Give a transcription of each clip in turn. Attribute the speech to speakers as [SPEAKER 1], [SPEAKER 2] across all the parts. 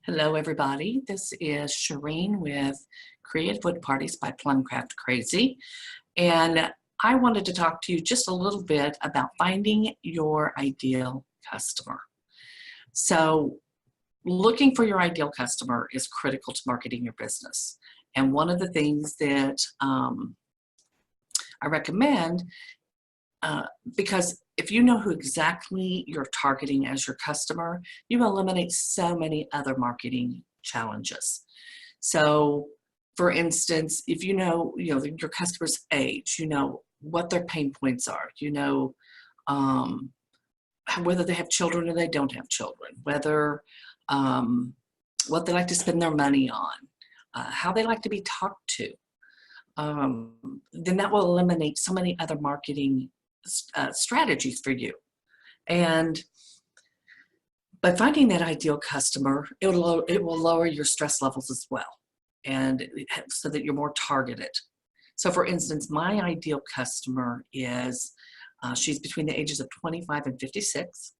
[SPEAKER 1] Hello, everybody. This is Shireen with Creative Wood Parties by Plumcraft Crazy. And I wanted to talk to you just a little bit about finding your ideal customer. So, looking for your ideal customer is critical to marketing your business. And one of the things that I recommend, because if you know who exactly you're targeting as your customer, you eliminate so many other marketing challenges. So, for instance, if your customer's age, you know what their pain points are, um, whether they have children or they don't have children, whether what they like to spend their money on, how they like to be talked to, then that will eliminate so many other marketing strategies for you. And by finding that ideal customer, it will lower your stress levels as well, and so that you're more targeted. So, for instance, my ideal customer is she's between the ages of 25 and 56.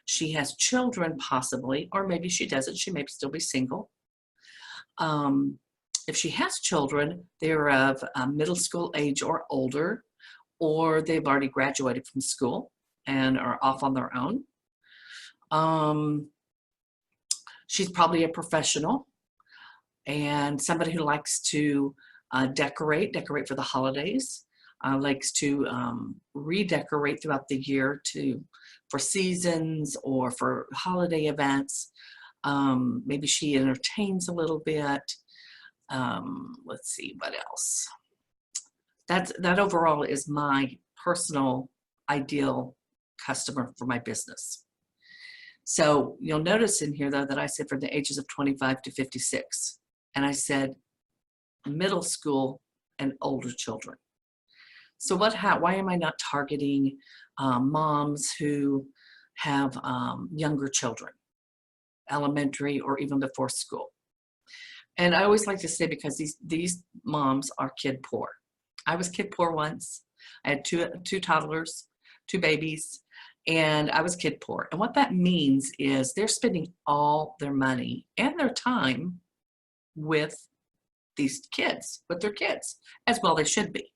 [SPEAKER 1] She has children, possibly, or maybe she doesn't. She may still be single. If she has children, they're of middle school age or older, or they've already graduated from school and are off on their own. She's probably a professional and somebody who likes to decorate for the holidays, likes to redecorate throughout the year for seasons or for holiday events. Maybe she entertains a little bit. Let's see, what else? That overall is my personal ideal customer for my business. So you'll notice in here, though, that I said from the ages of 25 to 56, and I said middle school and older children. So why am I not targeting moms who have younger children, elementary or even before school? And I always like to say, because these moms are kid poor. I was kid poor once. I had two toddlers, two babies, and I was kid poor. And what that means is they're spending all their money and their time with their kids, as well they should be.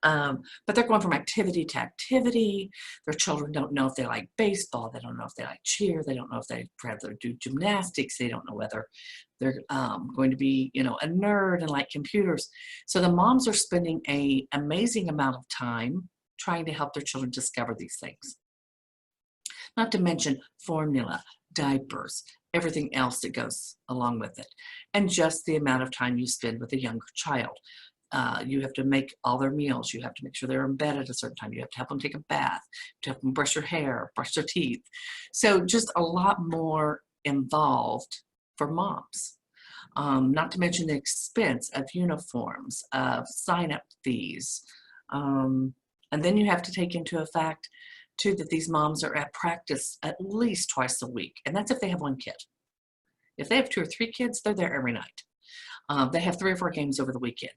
[SPEAKER 1] But they're going from activity to activity. Their children don't know if they like baseball. They don't know if they like cheer. They don't know if they'd rather do gymnastics. They don't know whether they're going to be, a nerd and like computers. So the moms are spending an amazing amount of time trying to help their children discover these things. Not to mention formula, diapers, everything else that goes along with it, and just the amount of time you spend with a younger child. You have to make all their meals. You have to make sure they're in bed at a certain time. You have to have them take a bath. You have to have them brush their hair, brush their teeth. So just a lot more involved for moms. Not to mention the expense of uniforms, of sign-up fees. And then you have to take into effect, too, that these moms are at practice at least twice a week. And that's if they have one kid. If they have 2 or 3 kids, they're there every night. They have 3 or 4 games over the weekend.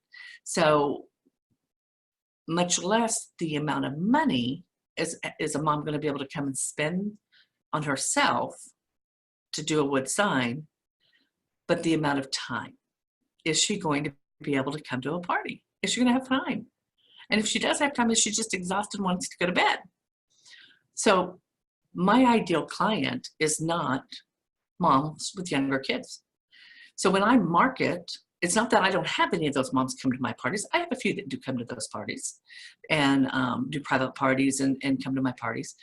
[SPEAKER 1] So much less the amount of money is a mom going to be able to come and spend on herself to do a wood sign, but the amount of time. Is she going to be able to come to a party? Is she going to have time? And if she does have time, is she just exhausted and wants to go to bed? So my ideal client is not moms with younger kids. So when I market, it's not that I don't have any of those moms come to my parties. I have a few that do come to those parties and do private parties and come to my parties.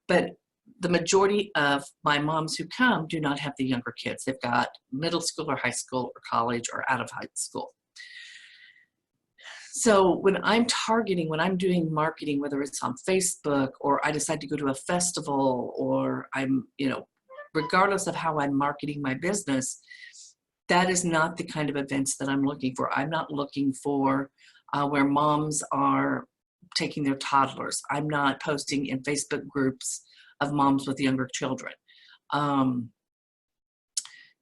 [SPEAKER 1] But the majority of my moms who come do not have the younger kids. They've got middle school or high school or college or out of high school. So when I'm doing marketing, whether it's on Facebook or I decide to go to a festival, or regardless of how I'm marketing my business, that is not the kind of events that I'm looking for. I'm not looking for where moms are taking their toddlers. I'm not posting in Facebook groups of moms with younger children. I'm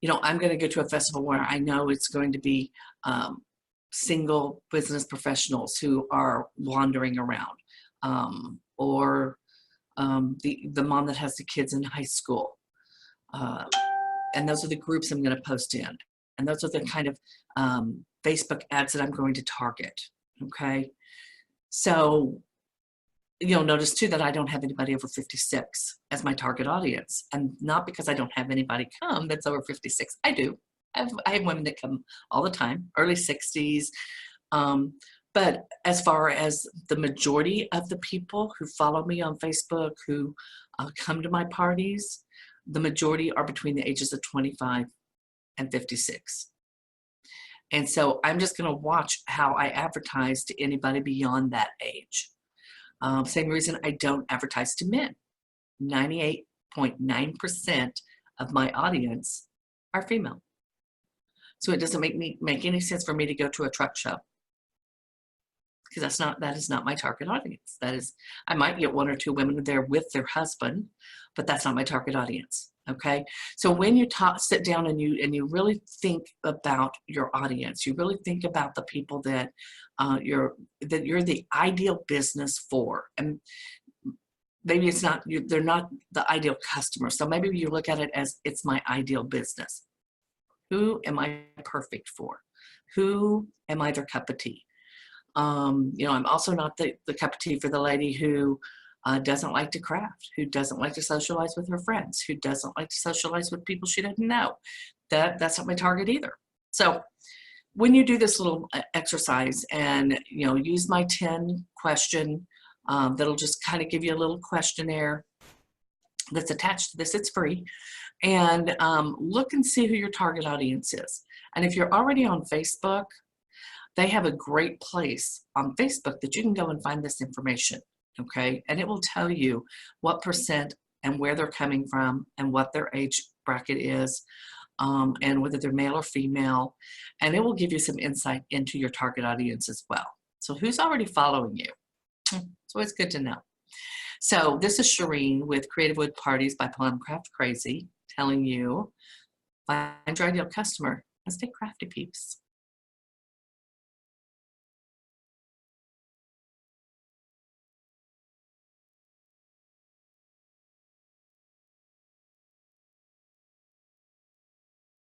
[SPEAKER 1] going to go to a festival where I know it's going to be single business professionals who are wandering around, or the mom that has the kids in high school. and those are the groups I'm going to post in. And those are the kind of Facebook ads that I'm going to target. Okay. So you'll notice too that I don't have anybody over 56 as my target audience, and not because I don't have anybody come that's over 56. I do. I have women that come all the time, early 60s. But as far as the majority of the people who follow me on Facebook, who come to my parties, the majority are between the ages of 25 and 56. And so I'm just going to watch how I advertise to anybody beyond that age. Same reason I don't advertise to men. 98.9% of my audience are female. So it doesn't make any sense for me to go to a truck show, because that is not my target audience. I might get 1 or 2 women there with their husband, but that's not my target audience. Okay. So when you sit down and you really think about your audience, you really think about the people that you're the ideal business for, and maybe they're not the ideal customer. So maybe you look at it as it's my ideal business. Who am I perfect for? Who am I their cup of tea? I'm also not the cup of tea for the lady who doesn't like to craft, who doesn't like to socialize with her friends, who doesn't like to socialize with people she doesn't know. That's not my target either. So when you do this little exercise and use my 10 question, that'll just kind of give you a little questionnaire that's attached to this. It's free. And look and see who your target audience is. And if you're already on Facebook, they have a great place on Facebook that you can go and find this information, okay? And it will tell you what percent and where they're coming from and what their age bracket is, and whether they're male or female. And it will give you some insight into your target audience as well. So who's already following you? So it's good to know. So this is Shireen with Creative Wood Parties by Plum Craft Crazy, telling you, find your ideal customer and stay crafty, peeps.